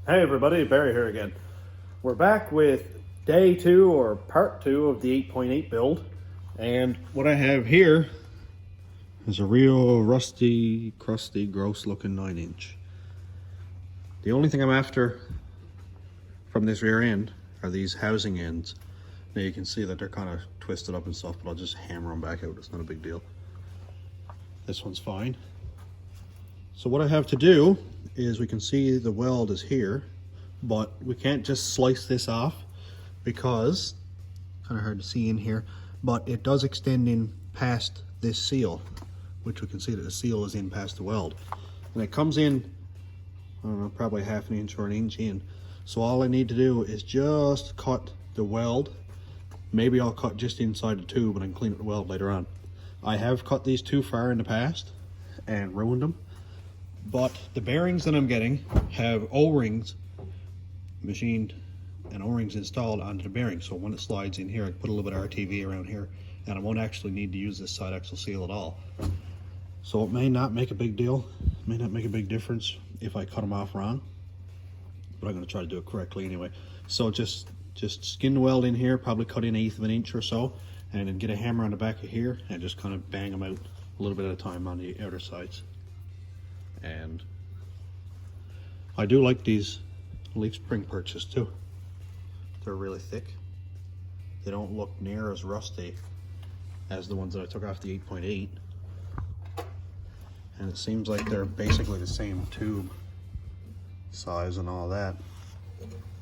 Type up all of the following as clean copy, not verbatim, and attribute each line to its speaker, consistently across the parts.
Speaker 1: Hey everybody, Barry here again. We're back with day 2 or part 2 of the 8.8 build. And what I have here is a real rusty, crusty, gross looking 9-inch. The only thing I'm after from this rear end are these housing ends. Now you can see that they're kind of twisted up and stuff, but I'll just hammer them back out. It's not a big deal. This one's fine. So what I have to do is, we can see the weld is here, but we can't just slice this off because, kind of hard to see in here, but it does extend in past this seal, which we can see that the seal is in past the weld. And it comes in, I don't know, probably half an inch or an inch in. So all I need to do is just cut the weld. Maybe I'll cut just inside the tube and I can clean up the weld later on. I have cut these too far in the past and ruined them. But the bearings that I'm getting have O-rings machined and O-rings installed onto the bearing. So when it slides in here, I put a little bit of RTV around here and I won't actually need to use this side axle seal at all. So it may not make a big deal, may not make a big difference if I cut them off wrong, but I'm going to try to do it correctly anyway. So just skin the weld in here, probably cut in 1/8 of an inch or so, and then get a hammer on the back of here and just kind of bang them out a little bit at a time on the outer sides. And I do like these leaf spring perches too. They're really thick. They don't look near as rusty as the ones that I took off the 8.8. And it seems like they're basically the same tube size and all that.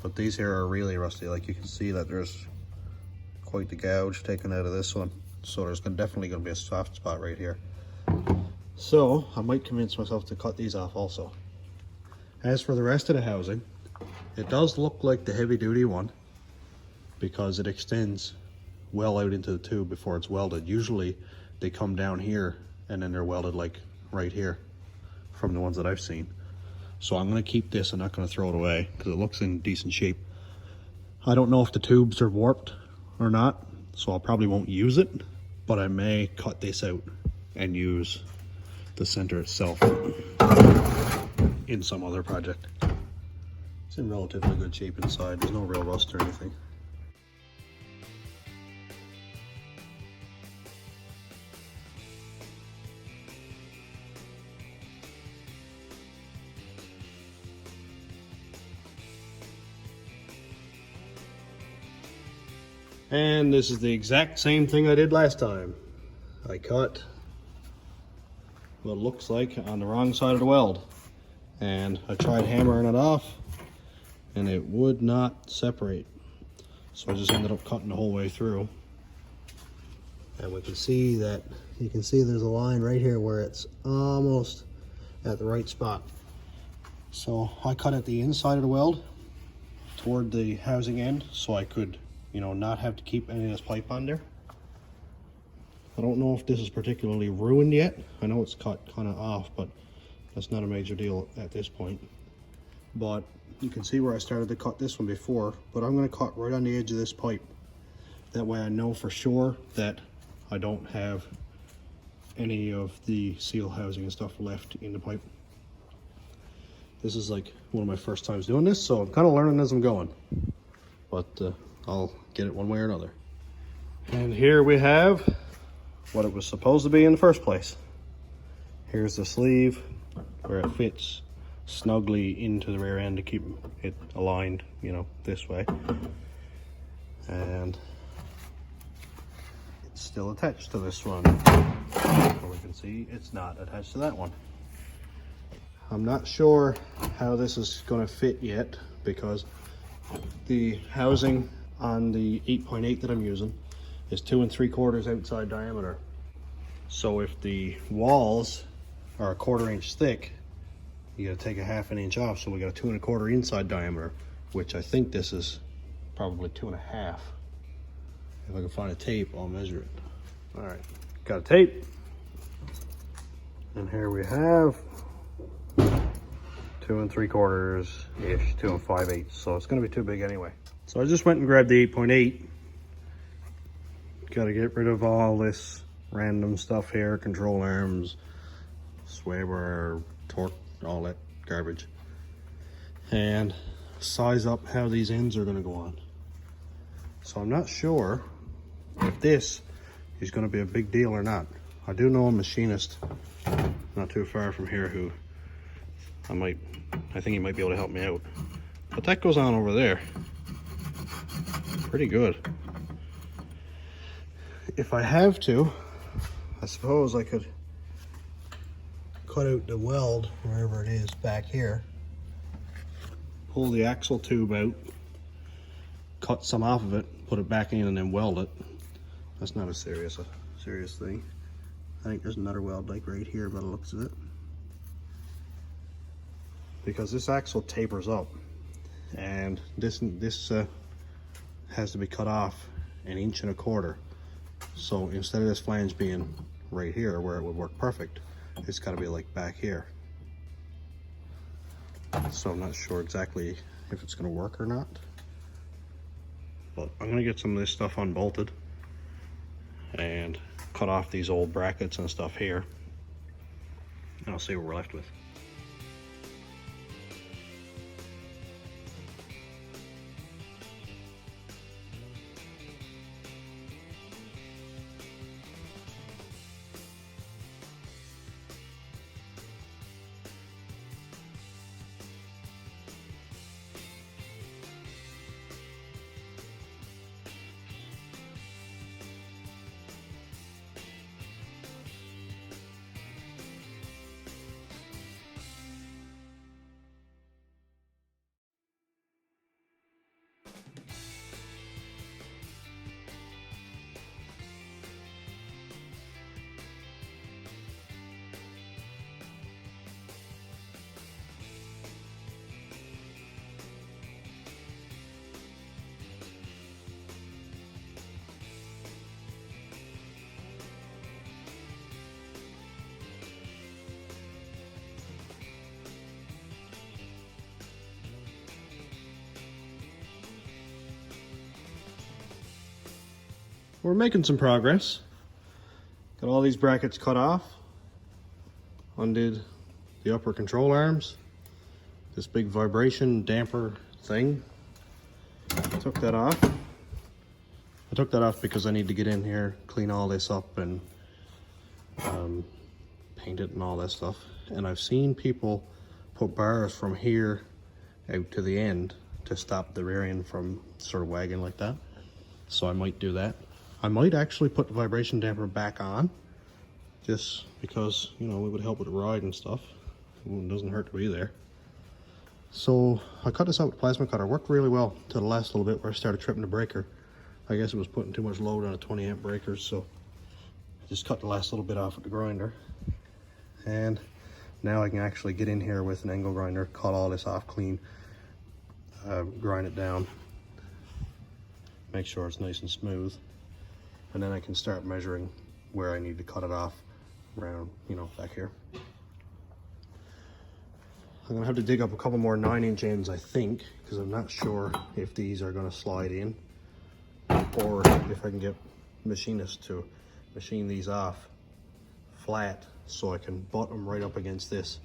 Speaker 1: But these here are really rusty. Like, you can see that there's quite the gouge taken out of this one. So there's definitely going to be a soft spot right here. So I might convince myself to cut these off also. As for the rest of the housing, it does look like the heavy duty one because it extends well out into the tube before it's welded. Usually they come down here and then they're welded like right here from the ones that I've seen. So I'm going to keep this. I'm not going to throw it away because it looks in decent shape. I don't know if the tubes are warped or not, so I probably won't use it, but I may cut this out and use the center itself in some other project. It's in relatively good shape inside. There's no real rust or anything. And this is the exact same thing I did last time. I cut what looks like on the wrong side of the weld, and I tried hammering it off and it would not separate, so I just ended up cutting the whole way through. And we can see that, you can see there's a line right here where it's almost at the right spot. So I cut at the inside of the weld toward the housing end so I could, you know, not have to keep any of this pipe on there. I don't know if this is particularly ruined yet. I know it's cut kind of off, but that's not a major deal at this point. But you can see where I started to cut this one before, but I'm going to cut right on the edge of this pipe. That way I know for sure that I don't have any of the seal housing and stuff left in the pipe. This is like one of my first times doing this, so I'm kind of learning as I'm going. But I'll get it one way or another. And here we have what it was supposed to be in the first place. Here's the sleeve where it fits snugly into the rear end to keep it aligned, you know, this way. And it's still attached to this one. So we can see it's not attached to that one. I'm not sure how this is going to fit yet because the housing on the 8.8 that I'm using is 2 3/4 outside diameter. So if the walls are 1/4 inch thick, you gotta take a 1/2 inch off. So we got a 2 1/4 inside diameter, which I think this is probably 2 1/2. If I can find a tape, I'll measure it. All right, got a tape. And here we have 2 3/4-ish, 2 5/8. So it's gonna be too big anyway. So I just went and grabbed the 8.8. Got to get rid of all this random stuff here, control arms, sway bar, torque, all that garbage. and size up how these ends are going to go on. So I'm not sure if this is going to be a big deal or not. I do know a machinist not too far from here who I think he might be able to help me out. But that goes on over there pretty good. If I have to, I suppose I could cut out the weld wherever it is back here, pull the axle tube out, cut some off of it, put it back in, and then weld it. That's not a serious thing. I think there's another weld like right here by the looks of it, because this axle tapers up, and this has to be cut off 1.25 inches. So instead of this flange being right here where it would work perfect, it's got to be like back here. So I'm not sure exactly if it's going to work or not, but I'm going to get some of this stuff unbolted and cut off these old brackets and stuff here, and I'll see what we're left with. We're making some progress. Got all these brackets cut off. Undid the upper control arms. This big vibration damper thing. Took that off. I took that off because I need to get in here, clean all this up, and paint it and all that stuff. And I've seen people put bars from here out to the end to stop the rear end from sort of wagging like that. So I might do that. I might actually put the vibration damper back on, just because, you know, it would help with the ride and stuff. It doesn't hurt to be there. So I cut this out with a plasma cutter. Worked really well to the last little bit where I started tripping the breaker. I guess it was putting too much load on a 20 amp breaker, so I just cut the last little bit off with the grinder. And now I can actually get in here with an angle grinder, cut all this off clean, grind it down, make sure it's nice and smooth. And then I can start measuring where I need to cut it off around, you know, back here. I'm gonna have to dig up a couple more 9-inch ends, I think, because I'm not sure if these are gonna slide in, or if I can get machinists to machine these off flat so I can butt them right up against this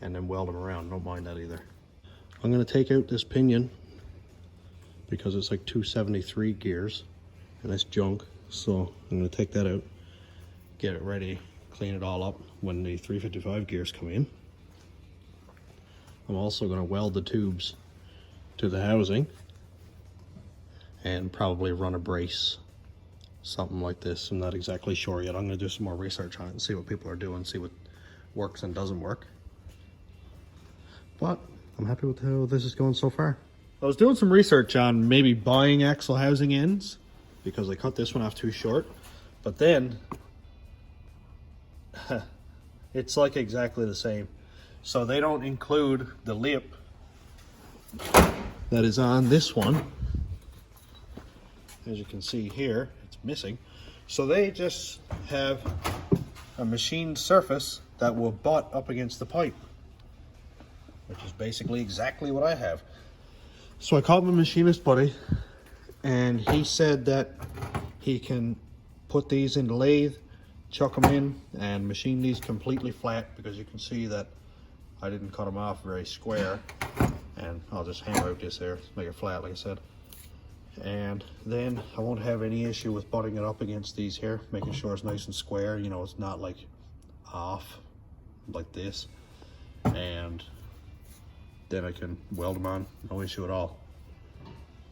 Speaker 1: and then weld them around. Don't mind that either. I'm gonna take out this pinion because it's like 273 gears and it's junk. So I'm going to take that out, get it ready, clean it all up when the 355 gears come in. I'm also going to weld the tubes to the housing and probably run a brace, something like this. I'm not exactly sure yet. I'm going to do some more research on it and see what people are doing, see what works and doesn't work. But I'm happy with how this is going so far. I was doing some research on maybe buying axle housing ends, because I cut this one off too short, but then it's like exactly the same. So they don't include the lip that is on this one. As you can see here, it's missing. So they just have a machined surface that will butt up against the pipe, which is basically exactly what I have. So I called my machinist buddy, and he said that he can put these in the lathe, chuck them in, and machine these completely flat, because you can see that I didn't cut them off very square. and I'll just hammer out this here, make it flat like I said. And then I won't have any issue with butting it up against these here, making sure it's nice and square, you know, it's not like off like this. And then I can weld them on, no issue at all.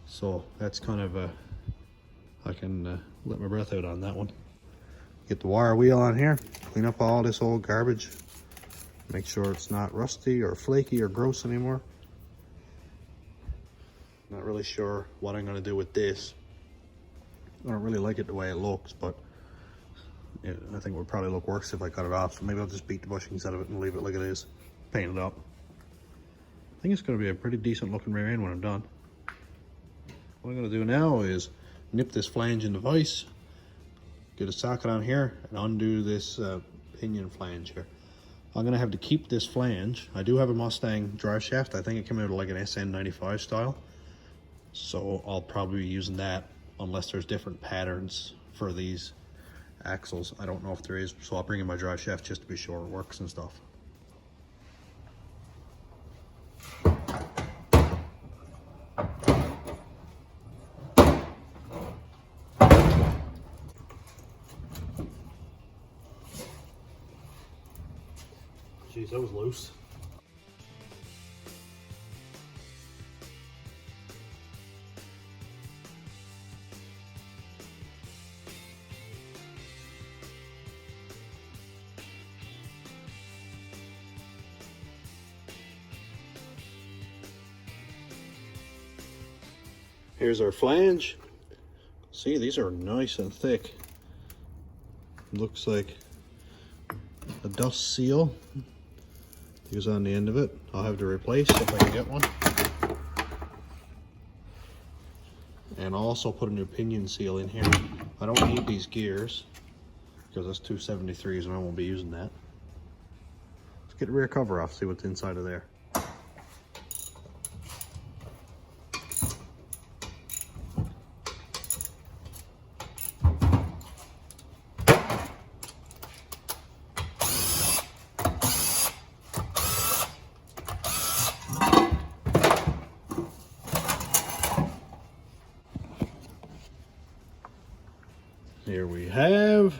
Speaker 1: So that's kind of a, I can let my breath out on that one. Get the wire wheel on here, clean up all this old garbage, make sure it's not rusty or flaky or gross anymore. Not really sure what I'm going to do with this. I don't really like it the way it looks, but I think it would probably look worse if I cut it off. So maybe I'll just beat the bushings out of it and leave it like it is, paint it up. I think it's going to be a pretty decent looking rear end when I'm done. What I'm going to do now is nip this flange in the vise, get a socket on here, and undo this pinion flange here. I'm going to have to keep this flange. I do have a Mustang drive shaft. I think it came out like an SN95 style. So I'll probably be using that unless there's different patterns for these axles. I don't know if there is, so I'll bring in my drive shaft just to be sure it works and stuff. Jeez, that was loose. Here's our flange. See, these are nice and thick. Looks like a dust seal goes on the end of it. I'll have to replace if I can get one. And I'll also put a new pinion seal in here. I don't need these gears because that's 273s and I won't be using that. Let's get the rear cover off, see what's inside of there. Here we have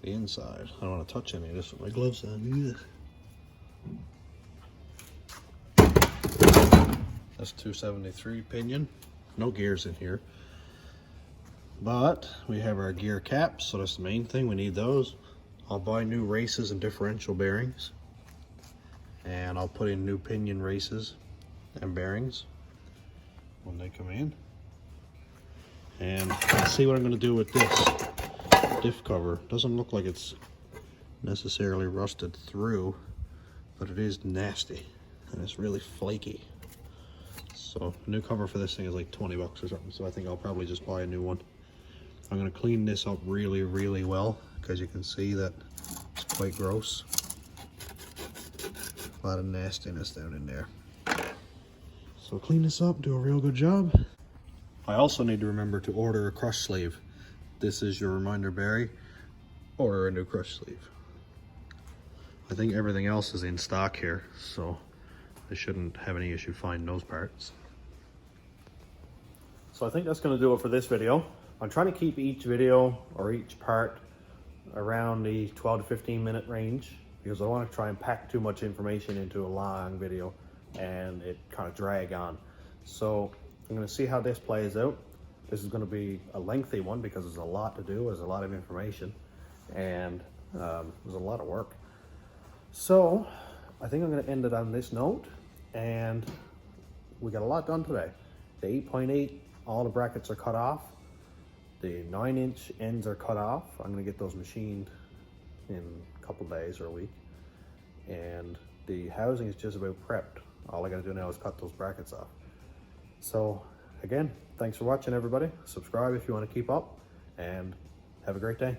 Speaker 1: the inside. I don't want to touch any of this with my gloves on either. That's 273 pinion. No gears in here. But we have our gear caps, so that's the main thing. We need those. I'll buy new races and differential bearings. And I'll put in new pinion races and bearings when they come in. And let's see what I'm going to do with this diff cover. Doesn't look like it's necessarily rusted through, but it is nasty and it's really flaky. So a new cover for this thing is like 20 bucks or something, so I think I'll probably just buy a new one. I'm going to clean this up really, really well because you can see that it's quite gross. A lot of nastiness down in there. So clean this up, do a real good job. I also need to remember to order a crush sleeve. This is your reminder, Barry. Order a new crush sleeve. I think everything else is in stock here, so I shouldn't have any issue finding those parts. So I think that's going to do it for this video. I'm trying to keep each video or each part around the 12 to 15 minute range because I don't want to try and pack too much information into a long video and it kind of drag on. So I'm going to see how this plays out. This is going to be a lengthy one because there's a lot to do, there's a lot of information, and there's a lot of work. So I think I'm going to end it on this note, and we got a lot done today. The 8.8, all the brackets are cut off. The 9-inch ends are cut off. I'm going to get those machined in a couple days or a week. And the housing is just about prepped. All I got to do now is cut those brackets off. So again, thanks for watching, everybody. Subscribe if you want to keep up, and have a great day.